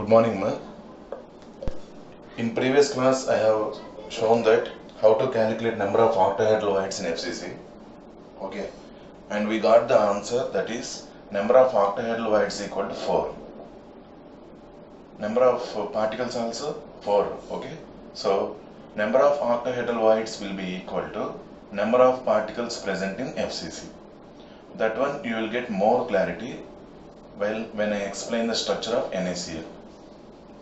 Good morning, ma'am. In previous class, I have shown that how to calculate number of octahedral in FCC. Okay, and we got the answer, that is number of octahedral is equal to 4. Number of particles also 4. Okay, so number of octahedral will be equal to number of particles present in FCC. That one you will get more clarity when I explain the structure of NaCl.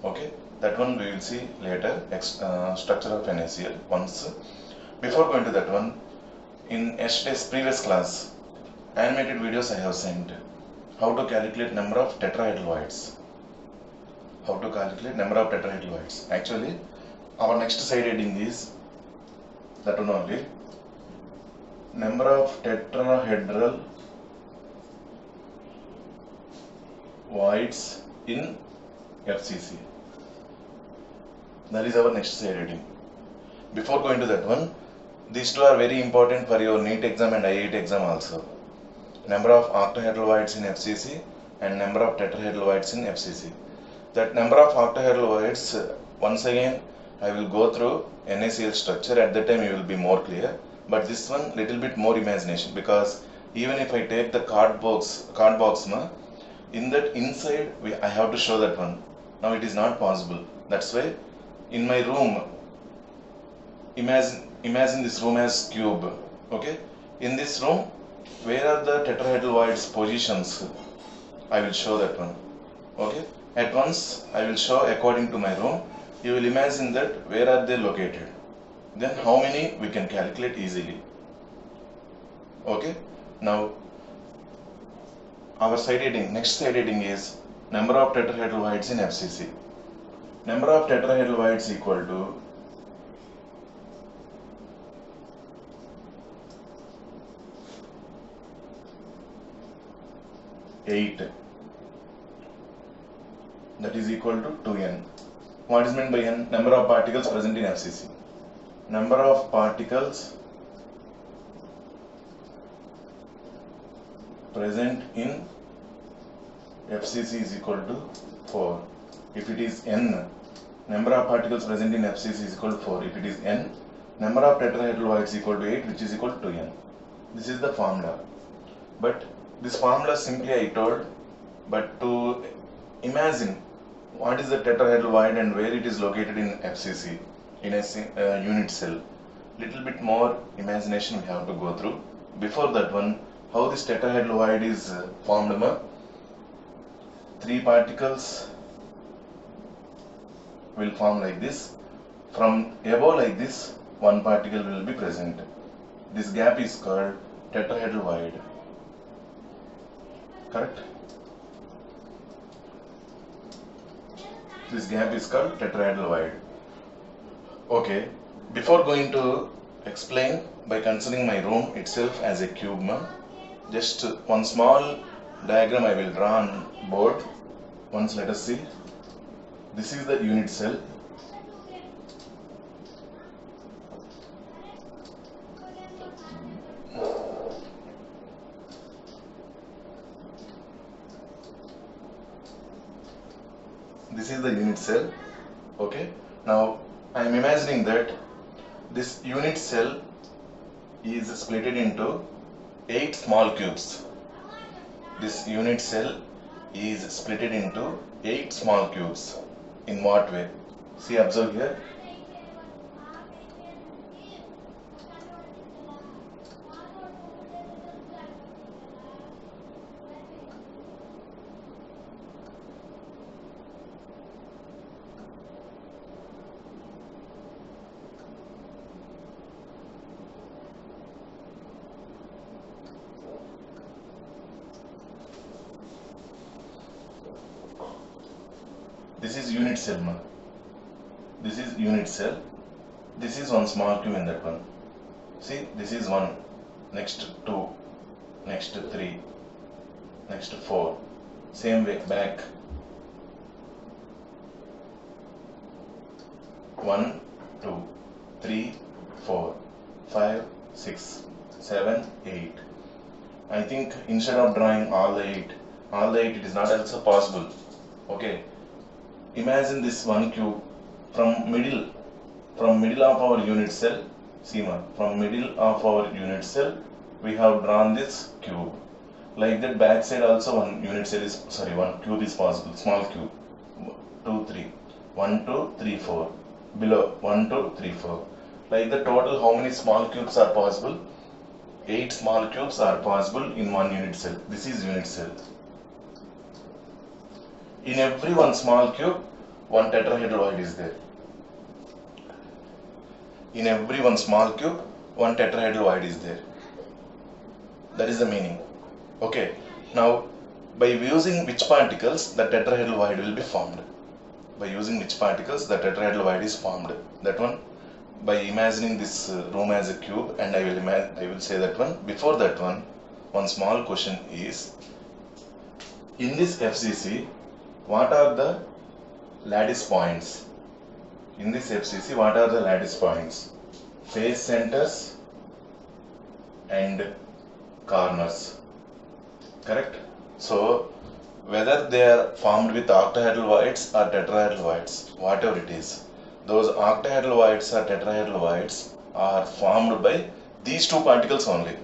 Okay, that one we will see later, structure of NaCl once. Before going to that one, in yesterday's previous class, animated videos I have sent how to calculate number of tetrahedral. How to calculate number of tetrahedral. Actually, our next side heading is that one only. Number of tetrahedral voids in FCC. That is our next side heading. Before going to that one, these two are very important for your NEET exam and IIT exam also. Number of octahedral voids in FCC and number of tetrahedral voids in FCC. That number of octahedral voids, once again I will go through NaCl structure. At that time you will be more clear. But this one little bit more imagination, because even if I take the card box in that inside I have to show that one. Now it is not possible. That's why in my room, imagine this room as cube. Okay, in this room, where are the tetrahedral voids positions? I will show that one. Okay, at once I will show according to my room. You will imagine that where are they located. Then how many we can calculate easily. Okay, now our side heading, next side heading is number of tetrahedral voids in FCC. Number of tetrahedral voids equal to eight. That is equal to 2n. What is meant by n? Number of particles present in FCC. Number of particles present in FCC is equal to 4. If it is n, number of particles present in FCC is equal to 4. If it is n, number of tetrahedral voids equal to 8, which is equal to n. This is the formula. But this formula simply I told, but to imagine what is the tetrahedral void and where it is located in FCC, in a unit cell, little bit more imagination we have to go through. Before that one, how this tetrahedral void is formed? 3 particles will form like this. From above like this, 1 particle will be present. This gap is called tetrahedral void. Correct? This gap is called tetrahedral void. Okay, before going to explain by considering my room itself as a cube, just one small diagram I will draw on board. Once let us see. This is the unit cell. This is the unit cell. Okay, now I am imagining that this unit cell is split into 8 small cubes. This unit cell is split into 8 small cubes. In what way? See, observe here. This is unit cell. This is unit cell. This is one small cube in that one. See, this is 1, next 2, next 3, next 4. Same way back. 1, 2, 3, 4, 5, 6, 7, 8. I think instead of drawing all the 8 it is not also possible. Okay, imagine this one cube from middle of our unit cell. See ma, from middle of our unit cell we have drawn this cube. Like that back side also one unit cell is, sorry, one cube is possible, small cube. 2 3 1 2 3 4, below 1 2 3 4. Like the total how many small cubes are possible? 8 small cubes are possible in one unit cell. This is unit cell. In every one small cube, one tetrahedral void is there. In every one small cube, one tetrahedral void is there. That is the meaning. Okay. Now, by using which particles the tetrahedral void will be formed? By using which particles the tetrahedral void is formed? That one, by imagining this room as a cube, and I will say that one. Before that one small question is, in this FCC, what are the lattice points? In this FCC, what are the lattice points? Face centers and corners. Correct? So, whether they are formed with octahedral voids or tetrahedral voids, whatever it is, those octahedral voids or tetrahedral voids are formed by these two particles only.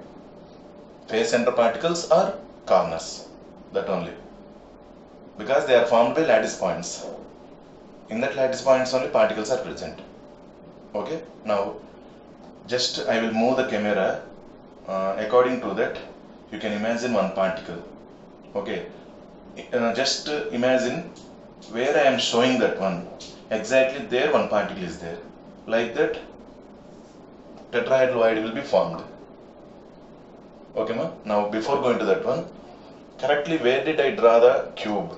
Face center particles or corners. That only. Because they are formed by lattice points. In that lattice points only particles are present. Okay. Now, just I will move the camera. According to that, you can imagine one particle. Okay. Just imagine where I am showing that one. Exactly there one particle is there. Like that, tetrahedral void will be formed. Okay, ma? Now, before going to that one, correctly where did I draw the cube?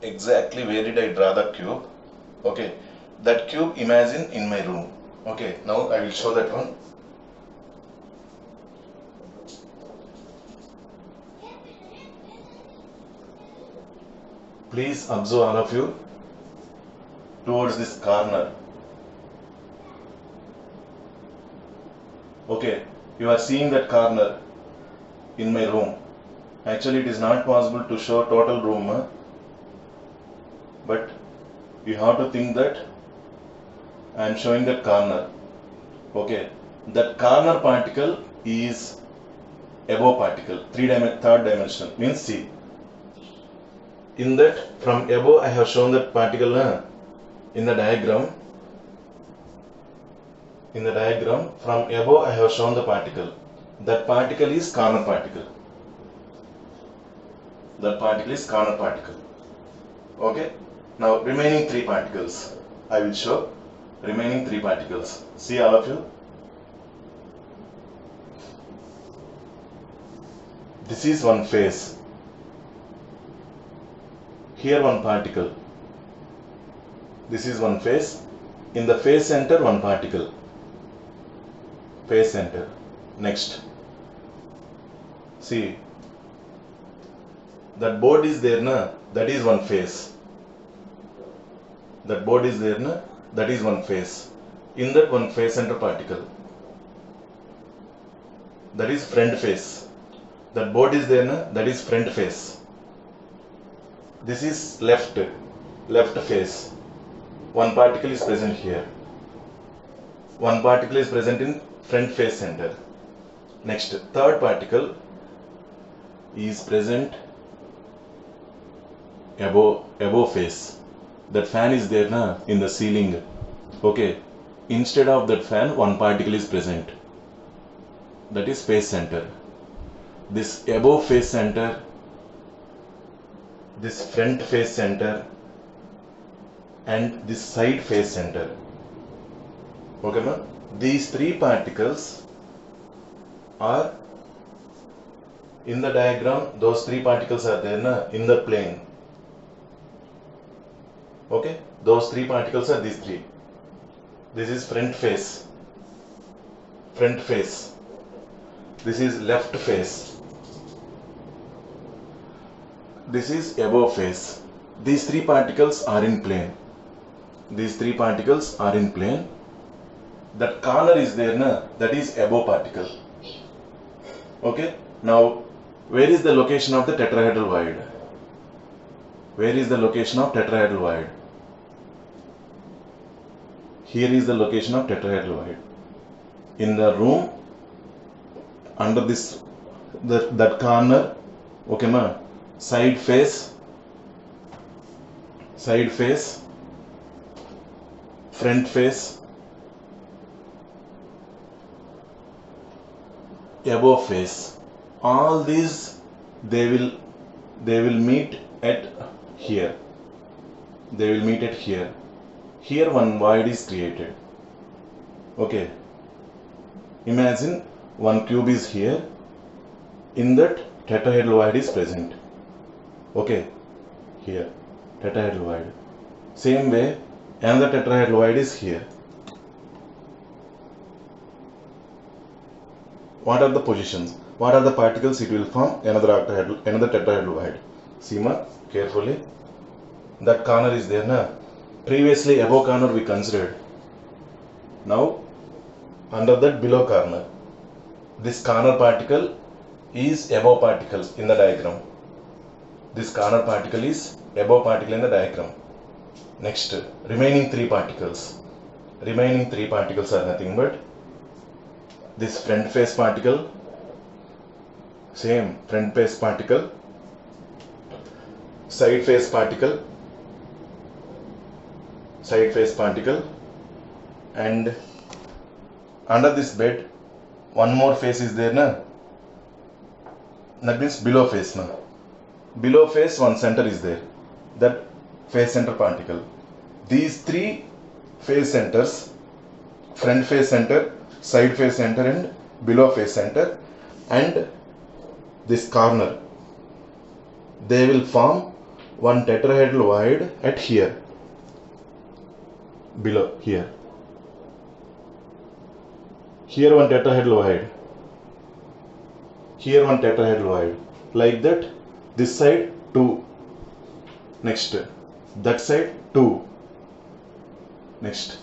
Exactly where did I draw the cube? Okay, that cube imagine in my room. Okay, now I will show that one. Please observe all of you towards this corner. Okay, you are seeing that corner in my room. Actually, it is not possible to show total room, but you have to think that I am showing that corner. Okay, that corner particle is above particle, third dimension, means C. In that, from above I have shown that particle in the diagram. In the diagram, from above I have shown the particle. That particle is corner particle. That particle is corner particle. Okay. Now remaining 3 particles. I will show remaining 3 particles. See all of you. This is one face. Here one particle. This is one face. In the face center one particle. Face center. Next. See. That board is there, na? That is one face. That board is there, na? That is one face. In that one face center particle. That is front face. That board is there, na? That is front face. This is left face. One particle is present here. One particle is present in front face center. Next, third particle is present above face. That fan is there, na, in the ceiling. Okay. Instead of that fan, one particle is present. That is face center. This above face center, this front face center, and this side face center. Okay, ma? These 3 particles are in the diagram. Those 3 particles are there, na, in the plane. Okay, those 3 particles are these 3. This is front face. Front face. This is left face. This is above face. These 3 particles are in plane. These 3 particles are in plane. That corner is there, na? That is above particle. Okay. Now, where is the location of the tetrahedral void? Where is the location of tetrahedral void? Here is the location of tetrahedral void. In the room, under this, that corner, okay ma, side face, front face, above face, all these they will meet at here. They will meet at here. Here one void is created. Okay. Imagine one cube is here. In that tetrahedral void is present. Okay. Here. Tetrahedral void. Same way, another tetrahedral void is here. What are the positions? What are the particles it will form? Another tetrahedral void. See ma, carefully. That corner is there na. Previously above corner we considered. Now under that below corner. This corner particle is above particle in the diagram. This corner particle is above particle in the diagram. Next, remaining three particles. Remaining three particles are nothing but this front face particle, same front face particle, side face particle, and under this bed one more face is there na. That means below face na. Below face one center is there. That face center particle. These three face centers, front face center, side face center and below face center, and this corner, they will form one tetrahedral void at here, below here. Here one tetrahedral void. Here one tetrahedral void. Like that, this side 2. Next, that side 2. Next,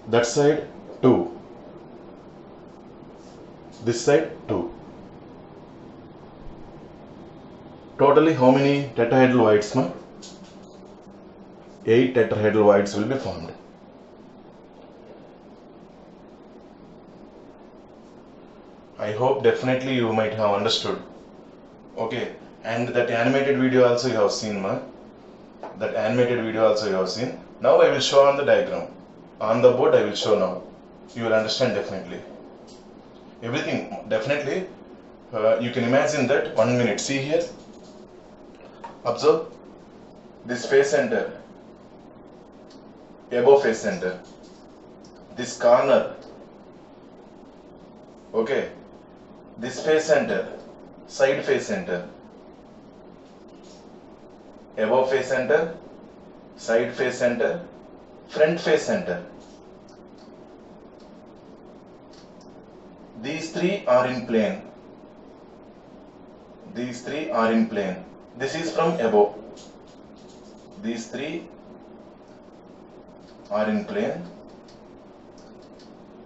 that side 2. This side 2. Totally how many tetrahedral voids, ma? 8 tetrahedral voids will be formed. I hope definitely you might have understood. Okay, and that animated video also you have seen, ma. That animated video also you have seen. Now I will show on the diagram. On the board I will show now. You will understand definitely. Everything, definitely. You can imagine that 1 minute. See here. Observe. This face center. Above face center. This corner. Okay. This face center. Side face center. Above face center. Side face center. Front face center. These three are in plane. These three are in plane. This is from above. These three are in plane.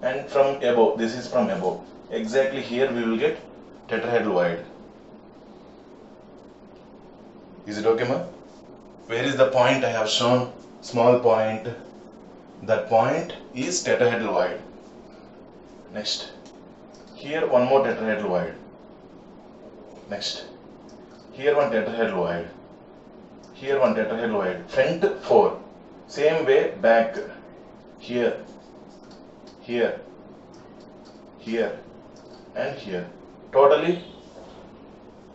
And from above, this is from above. Exactly here we will get tetrahedral void. Is it okay, ma? Where is the point I have shown? Small point. That point is tetrahedral void. Next. Here one more tetrahedral void. Next. Here one tetrahedral void. Here one tetrahedral void. Front 4. Same way back. Here. Here. Here. And here. Totally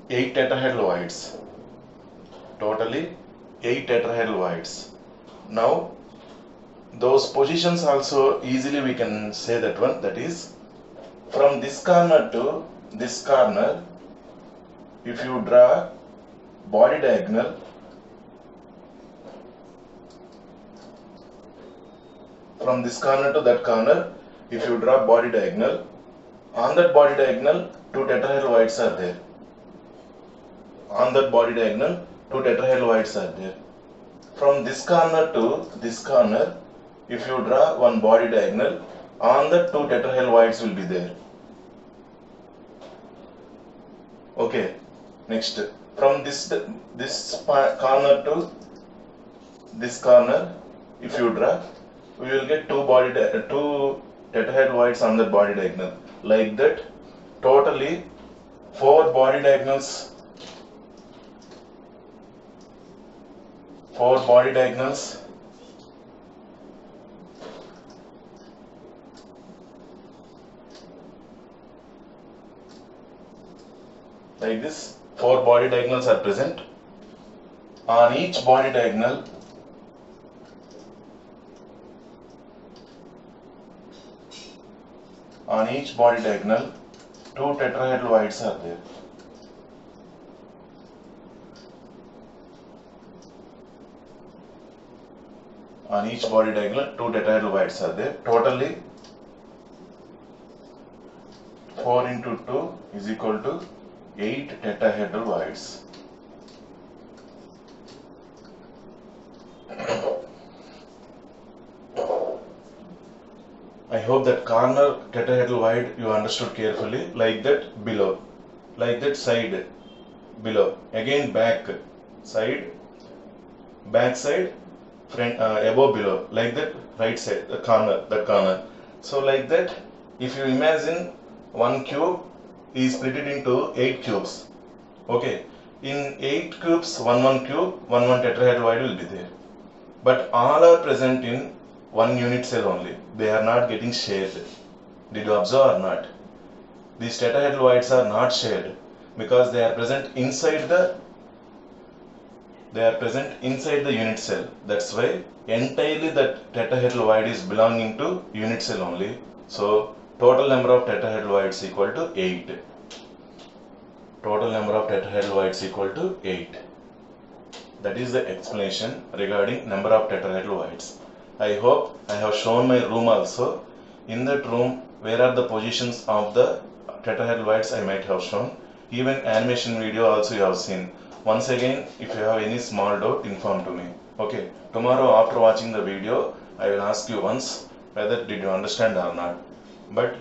8 tetrahedral voids. Totally 8 tetrahedral voids. Now those positions also easily we can say that one, that is from this corner to this corner, if you draw body diagonal, from this corner to that corner, if you draw body diagonal, on that body diagonal 2 tetrahedral voids are there. On that body diagonal 2 tetrahedral voids are there. From this corner to this corner, if you draw one body diagonal, on the 2 tetrahedral voids will be there. Okay. Next, from this corner to this corner, if you draw, we will get two tetrahedroids on that body diagonal. Like that, totally 4 body diagonals. 4 body diagonals. Like this, 4 body diagonals are present. On each body diagonal, two tetrahedroids are there. On each body diagonal, 2 tetrahedroids are there. Totally 4 into 2 is equal to 8 tetrahedroids. I hope that corner tetrahedroid you understood carefully. Like that below, like that side below, again back side, front, above, below, like that right side, the corner, that corner. So like that, if you imagine one cube is split it into 8 cubes. Okay, in 8 cubes, one cube, one tetrahedroid will be there. But all are present in one unit cell only. They are not getting shared. Did you observe or not? These tetrahedroids are not shared because they are present inside the unit cell. That's why entirely that tetrahedroid is belonging to unit cell only. So total number of tetrahedroids equal to 8. Total number of tetrahedroids equal to 8. That is the explanation regarding number of tetrahedroids. I hope I have shown my room also. In that room, where are the positions of the tetrahedroids I might have shown. Even animation video also you have seen. Once again, if you have any small doubt, inform to me. Okay, tomorrow after watching the video, I will ask you once whether did you understand or not. But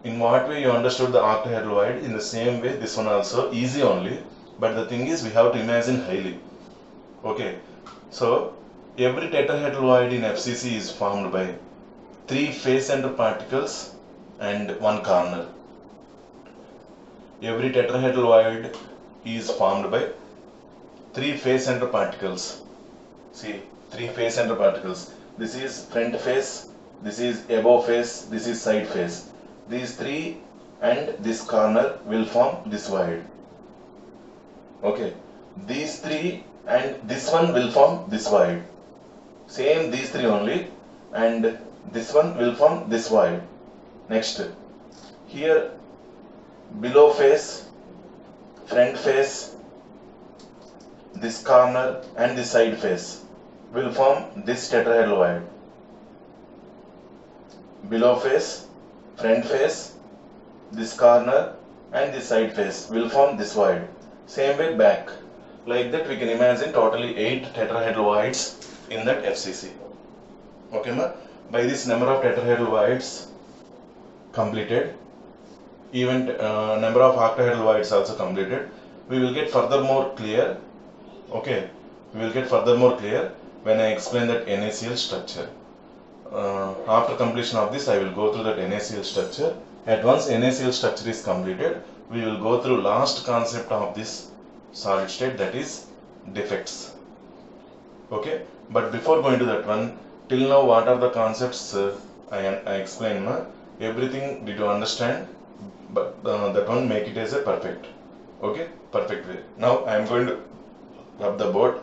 in what way you understood the octahedroid, in the same way this one also, easy only. But the thing is, we have to imagine highly. Okay, so every tetrahedroid in FCC is formed by 3 face center particles and 1 corner. Every tetrahedroid is formed by 3 face center particles. See, 3 face center particles. This is front face, this is above face, this is side face. These 3 and this corner will form this void. Okay, these 3 and this one will form this void. Same these 3 only, and this one will form this void. Next, here below face, front face, this corner and this side face will form this tetrahedroid. Below face, front face, this corner and this side face will form this void. Same way back. Like that we can imagine totally 8 tetrahedroids in that FCC. Okay, ma? By this number of tetrahedroids completed, even number of octahedroids also completed, we will get furthermore clear. Okay, we will get furthermore clear when I explain that NaCl structure. After completion of this, I will go through that NaCl structure. At once NaCl structure is completed, we will go through last concept of this solid state, that is defects. Okay, but before going to that one, till now what are the concepts I explained? Everything did you understand? But that one make it as a perfect. Okay, perfect way. Now I am going to rub the board.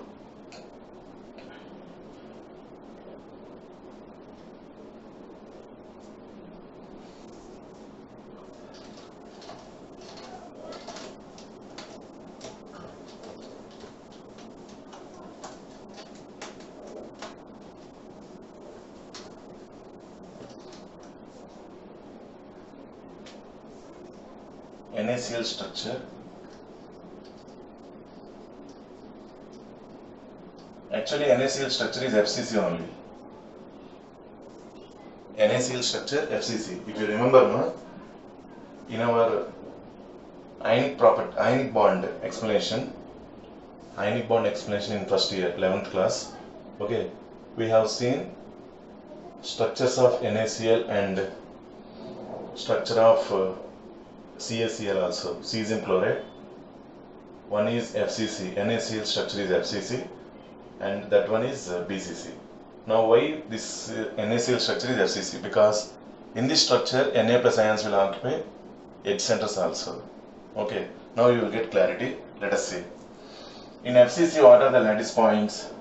NaCl structure. Actually, NaCl structure is FCC only. NaCl structure FCC. If you remember, no, in our ionic bond explanation in first year, 11th class, Okay, we have seen structures of NaCl and structure of CaCl also, cesium chloride. One is FCC, NaCl structure is FCC, and that one is BCC. Now why this NaCl structure is FCC? Because in this structure Na plus ions will occupy edge centers also. Okay, now you will get clarity. Let us see. In FCC, what are the lattice points?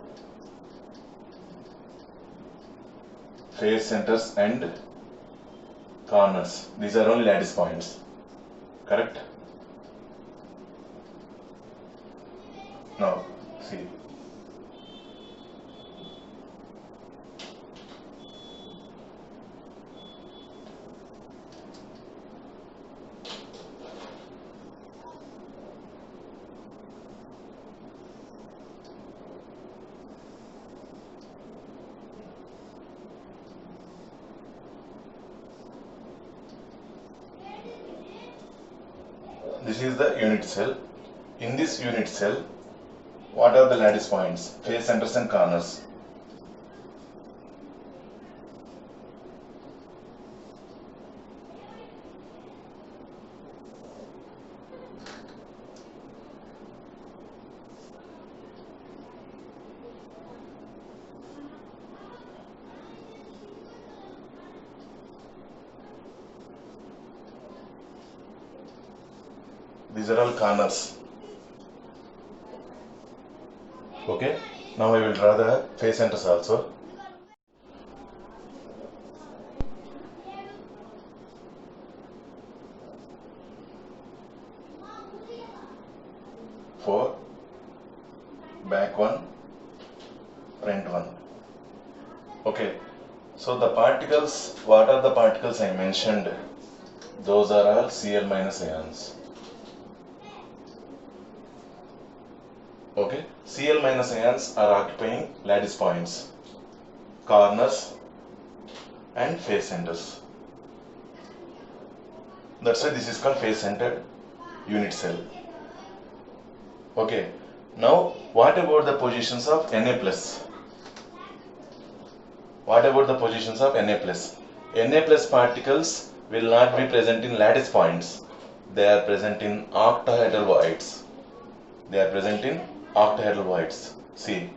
Phase centers and corners. These are only lattice points. Correct? Now, see. This is the unit cell. In this unit cell, what are the lattice points? Phase centers and corners. These are all corners. Okay. Now I will draw the phase centers also. Four, back one, front one. Okay. So the particles, what are the particles I mentioned? Those are all Cl minus ions. Okay, Cl minus ions are occupying lattice points, corners and phase centers. That's why this is called phase centered unit cell. Okay, now what about the positions of Na plus? What about the positions of Na plus? Na plus particles will not be present in lattice points. They are present in octahedral voids. They are present in octahedral voids. See,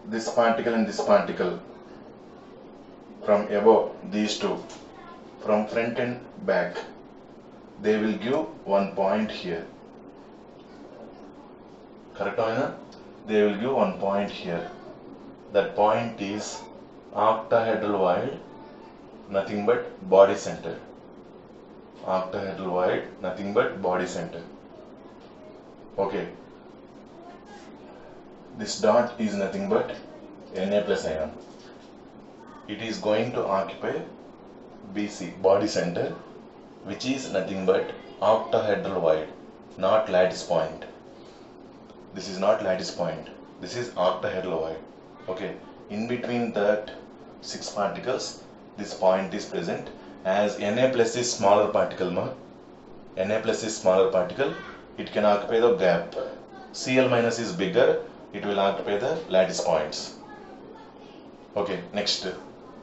this particle and this particle, from above, these two, from front and back, they will give one point here. Correct, Avina? They will give one point here. That point is octahedral void, nothing but body center. Octahedral void, nothing but body center. Okay. This dot is nothing but Na plus ion. It is going to occupy BC, body center, which is nothing but octahedral void, not lattice point. This is not lattice point. This is octahedral void. Okay. In between that 6 particles, this point is present. As Na plus is smaller particle, Na plus is smaller particle, it can occupy the gap. Cl minus is bigger, it will occupy the lattice points. Okay, next.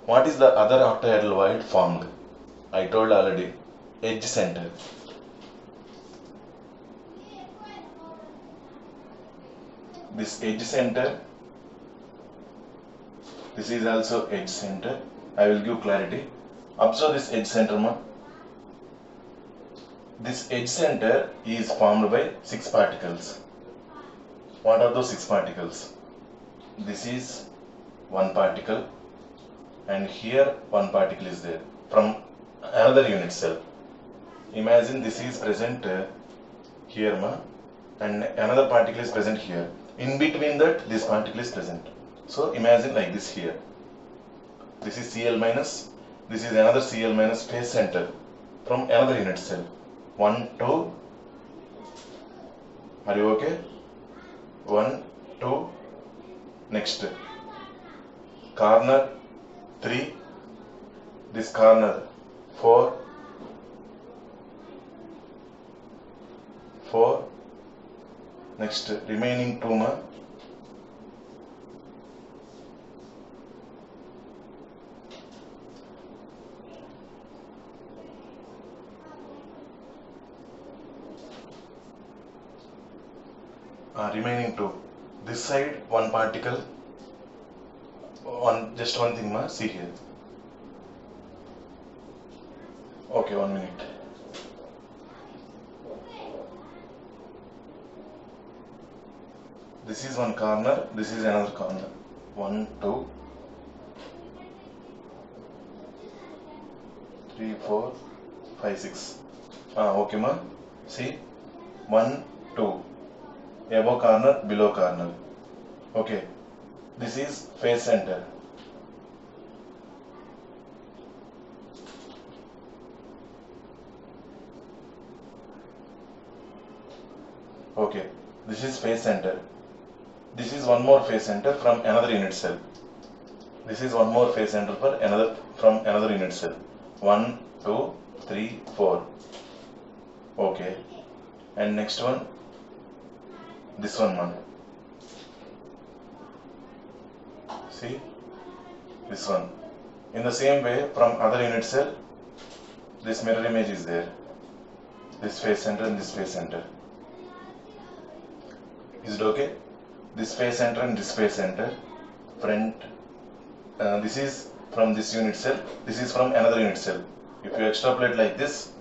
What is the other octahedral void formed? I told already, edge center. This edge center, this is also edge center. I will give clarity. Observe this edge center, This edge center is formed by 6 particles. What are those 6 particles? This is one particle, and here one particle is there from another unit cell. Imagine this is present here, and another particle is present here. In between that, this particle is present. So imagine like this here. This is Cl minus, this is another Cl minus phase center from another unit cell. 1, 2. Are you okay? 1, 2. Next. Corner 3. This corner 4. 4. Next remaining 2, remaining two. This side one particle, just one thing ma, see here. Okay, 1 minute. This is one corner, this is another corner. 1, 2, 3, 4, 5, 6. Okay ma. See, 1, 2. Above corner, below corner. Okay. This is face center. Okay. This is face center. This is one more face center from another unit cell. This is one more face center from another unit cell. 1, 2, 3, 4. Okay. And next one, this one. See, this one. In the same way, from other unit cell, this mirror image is there. This face center and this face center. Is it okay? This face center and this face center. Front. This is from this unit cell. This is from another unit cell. If you extrapolate like this,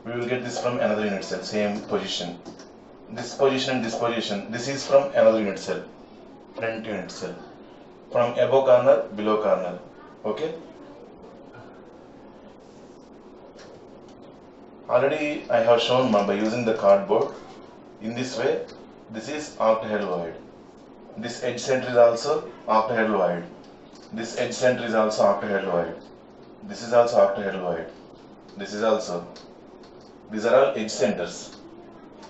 we will get this from another unit cell. Same position. This position and this position. This is from another unit cell. Front unit cell. From above corner, below corner. Okay? Already I have shown by using the cardboard. In this way, this is octahedral void. This edge center is also octahedral void. This edge center is also octahedral void. This is also octahedral void. This is also. These are all edge centers,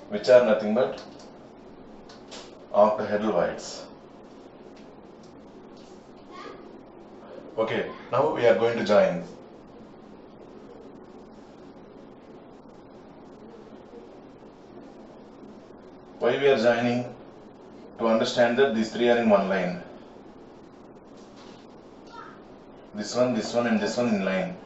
which are nothing but octahedral voids. Okay, now we are going to join. Why we are joining? To understand that these three are in one line. This one and this one in line.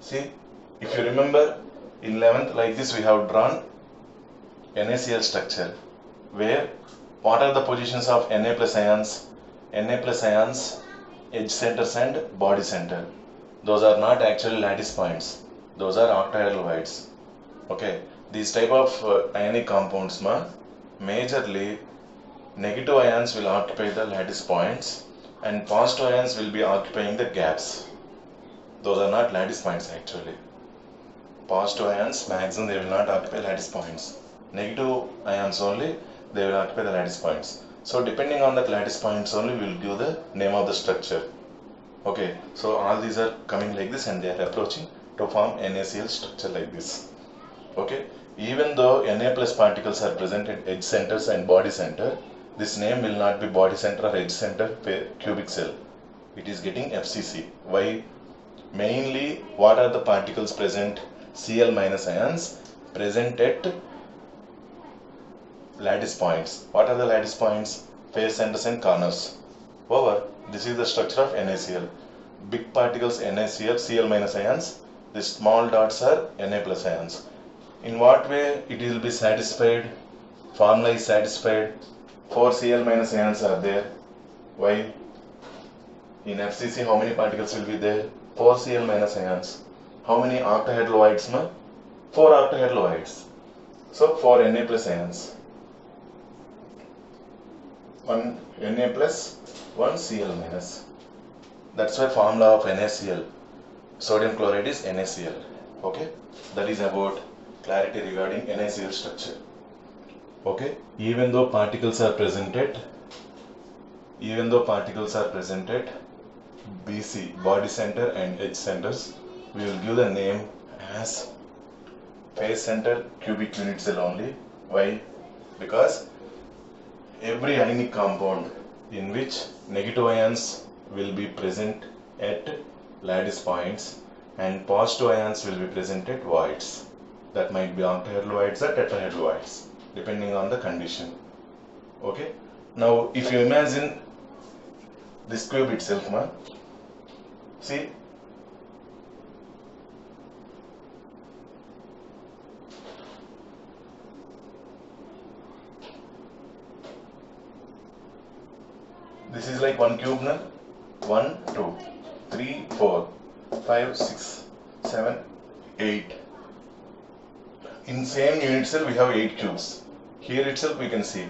See, if you remember, in 11th like this we have drawn NaCl structure, where what are the positions of Na plus ions? Na plus ions, edge centers and body center. Those are not actually lattice points. Those are octahedral voids. Okay, these type of ionic compounds, majorly negative ions will occupy the lattice points and positive ions will be occupying the gaps. Those are not lattice points actually. Positive ions, maximum they will not occupy lattice points. Negative ions only, they will occupy the lattice points. So depending on that lattice points only, we will give the name of the structure. Okay, so all these are coming like this and they are approaching to form NaCl structure like this. Okay, even though Na plus particles are present at edge centers and body center, this name will not be body center or edge center cubic cell. It is getting FCC. Why? Mainly, what are the particles present? Cl minus ions present at lattice points. What are the lattice points? Face centers and corners. Over. This is the structure of NaCl. Big particles NaCl, Cl minus ions. The small dots are Na plus ions. In what way it will be satisfied? Formula is satisfied. 4 Cl minus ions are there. Why? In FCC, how many particles will be there? 4 Cl minus ions. How many octahedral voids? 4 octahedral voids. So 4 Na plus ions. 1 Na plus, 1 Cl minus. That's why formula of NaCl. Sodium chloride is NaCl. Okay? That is about clarity regarding NaCl structure. Okay? Even though particles are presented BC, body center and edge centers, we will give the name as face center cubic unit cell only. Why? Because every ionic compound in which negative ions will be present at lattice points and positive ions will be present at voids. That might be octahedral voids or tetrahedral voids, depending on the condition. Okay. Now, if you imagine this cube itself, see, this is like one cube, 1, 2, 3, 4, 5, 6, 7, 8. In same unit cell we have 8 cubes. Here itself we can see.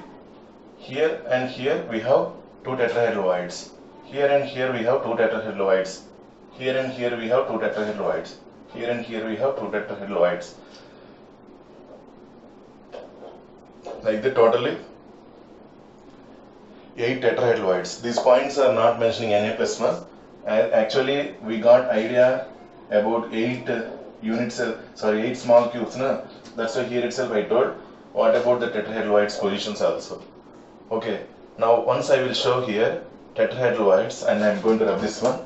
Here and here we have 2 tetrahedral voids. Here and here we have 2 tetrahedral voids. Here and here we have 2 tetrahedral voids. Here and here we have 2 tetrahedral voids. Like the totally 8 tetrahedral voids. These points are not mentioning Na+1. Actually, we got idea about 8 unit cell, 8 small cubes. That's why here itself I told. What about the tetrahedral voids positions also? Okay. Now once I will show here tetrahedral voids, and I am going to rub this one.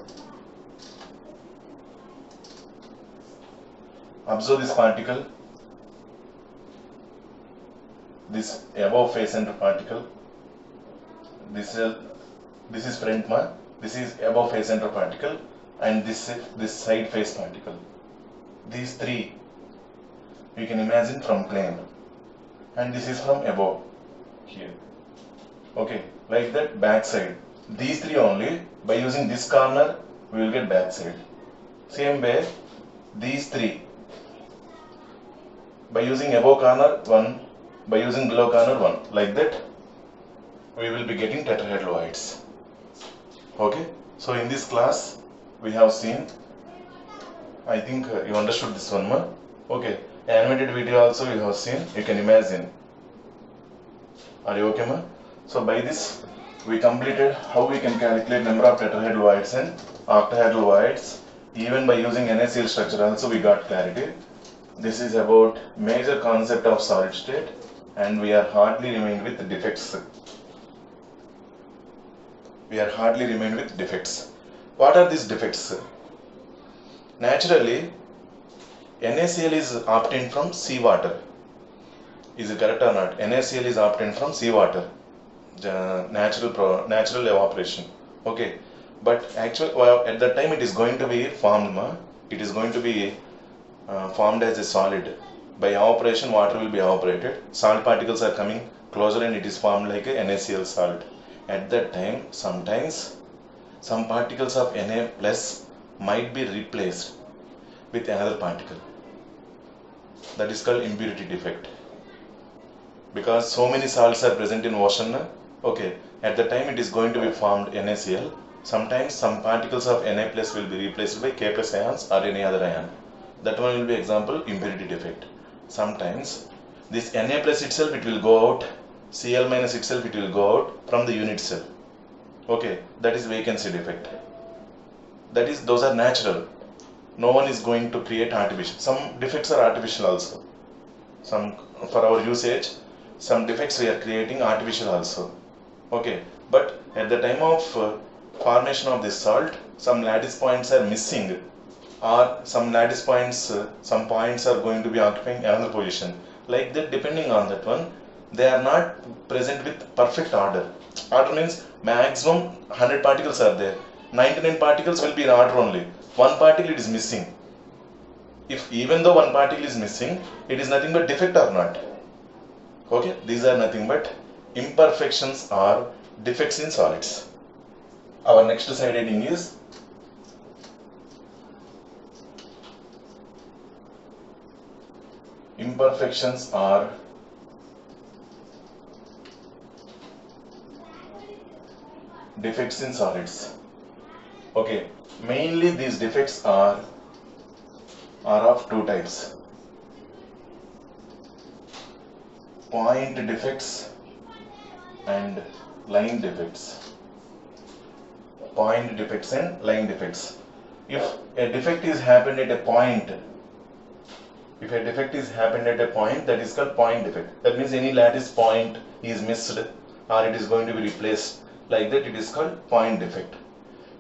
Observe this particle. This above face center particle. This is front one. This is above face center particle, and this side face particle. These three we can imagine from plane, and this is from above here. Okay, like that back side. These three only, by using this corner we will get back side. Same way these three, by using above corner 1, by using below corner 1, like that we will be getting tetrahedral voids. Okay, so in this class we have seen, I think you understood this one, okay, animated video also you have seen, you can imagine. Are you okay, ma? So by this we completed how we can calculate number of tetrahedral voids and octahedral voids. Even by using NaCl structure also we got clarity. This is about major concept of solid state, and we are hardly remained with defects. What are these defects? Naturally, NaCl is obtained from seawater. Is it correct or not? NaCl is obtained from seawater, natural evaporation. Okay, but actually at that time it is going to be formed. It is going to be formed as a solid. By evaporation, water will be evaporated. Salt particles are coming closer, and it is formed like a NaCl salt. At that time, sometimes some particles of Na plus might be replaced with another particle. That is called impurity defect. Because so many salts are present in ocean, okay, at the time it is going to be formed NaCl. Sometimes some particles of Na plus will be replaced by K plus ions or any other ion. That one will be example impurity defect. Sometimes this Na plus itself it will go out, Cl minus itself it will go out from the unit cell. Okay, that is vacancy defect. That is, those are natural. No one is going to create artificial. Some defects are artificial also. Some for our usage, some defects we are creating artificial also. Okay, but at the time of formation of this salt, some lattice points are missing, or some lattice points, some points are going to be occupying another position. Like that, depending on that one, they are not present with perfect order. Order means maximum 100 particles are there. 99 particles will be in order only. One particle it is missing. If even though one particle is missing, it is nothing but defect or not. Okay, these are nothing but imperfections or defects in solids. Our next slide heading is imperfections or defects in solids. Okay, mainly these defects are of two types: point defects and line defects. Point defects and line defects. If a defect is happened at a point, that is called point defect. That means any lattice point is missed or it is going to be replaced. Like that, it is called point defect.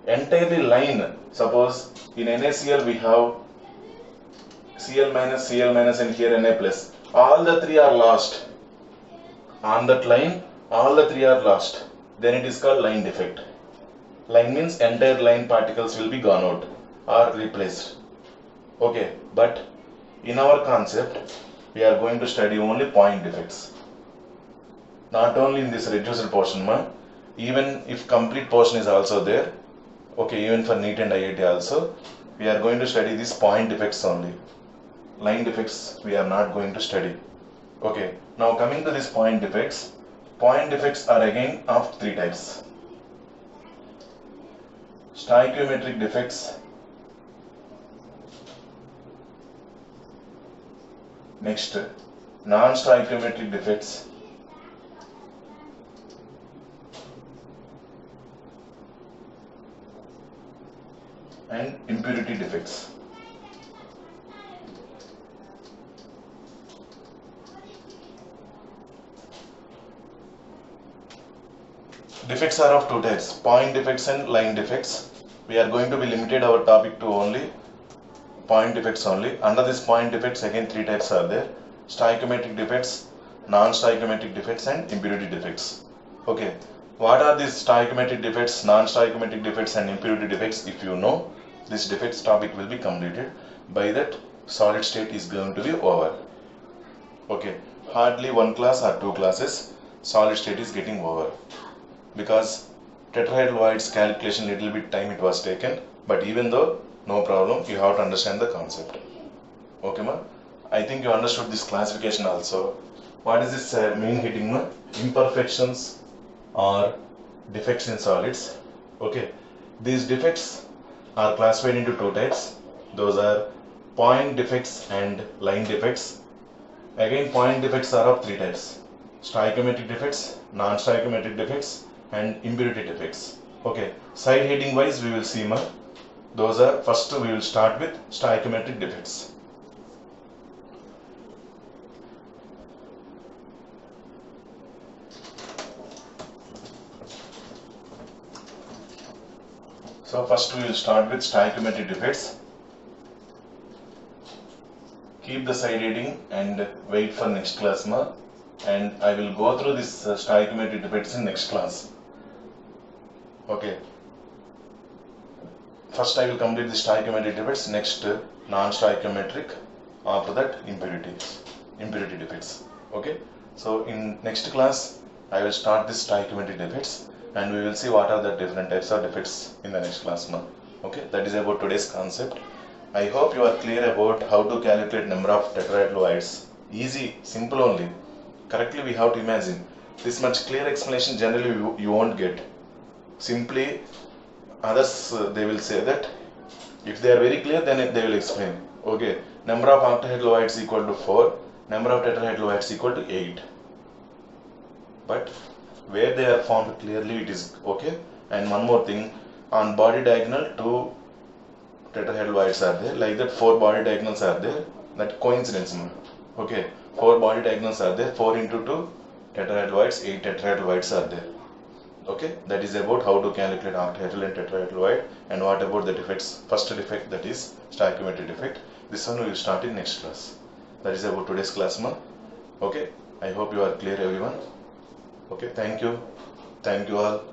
Entirely line. Suppose in NaCl we have Cl minus and here Na plus. All the three are lost. On that line, all the three are lost. Then it is called line defect. Line means entire line particles will be gone out or replaced. Okay, but in our concept, we are going to study only point defects. Not only in this reduced portion, even if complete portion is also there, okay, even for NEET and IIT also, we are going to study these point defects only. Line defects we are not going to study. Okay, now coming to these point defects are again of three types. Stoichiometric defects, next non-stoichiometric defects, and impurity defects. Defects are of two types, point defects and line defects. We are going to be limited our topic to only point defects only. Under this point defects again three types are there: stoichiometric defects, non-stoichiometric defects and impurity defects. Okay, what are these stoichiometric defects, non-stoichiometric defects and impurity defects? If you know, this defects topic will be completed. By that, solid state is going to be over. Okay, hardly one class or two classes, solid state is getting over. Because tetrahedral voids calculation little bit time it was taken, but even though no problem, you have to understand the concept. Okay ma? I think you understood this classification also. What is this main heading ma? Imperfections or defects in solids. Okay, these defects are classified into two types. Those are point defects and line defects. Again, point defects are of three types: stoichiometric defects, non-stoichiometric defects and impurity defects. Okay, side heading wise we will see more. Those are, first we will start with stoichiometric defects. So first we will start with stoichiometric defects. Keep the side heading and wait for next class ma, and I will go through this stoichiometric defects in next class. Okay. First I will complete the stoichiometric defects, next non-stoichiometric, after that impurity defects. Okay. So in next class I will start this stoichiometric defects and we will see what are the different types of defects in the next class now. Okay, that is about today's concept. I hope you are clear about how to calculate number of tetrahedral voids. Easy, simple only. Correctly we have to imagine. This much clear explanation generally you won't get. Simply others they will say that if they are very clear then they will explain. Okay, number of octahedral voids equal to 4, number of tetrahedral voids equal to 8. But where they are formed clearly it is okay. And one more thing, on body diagonal 2 tetrahedral voids are there, like that 4 body diagonals are there, that coincidence. Okay, 4 body diagonals are there, 4 into 2 tetrahedral voids, 8 tetrahedral voids are there. Okay, that is about how to calculate octahedral and tetrahedral void. And what about the defects? First defect, that is stoichiometric defect. This one we will start in next class. That is about today's class ma. Okay, I hope you are clear everyone. Okay, thank you all.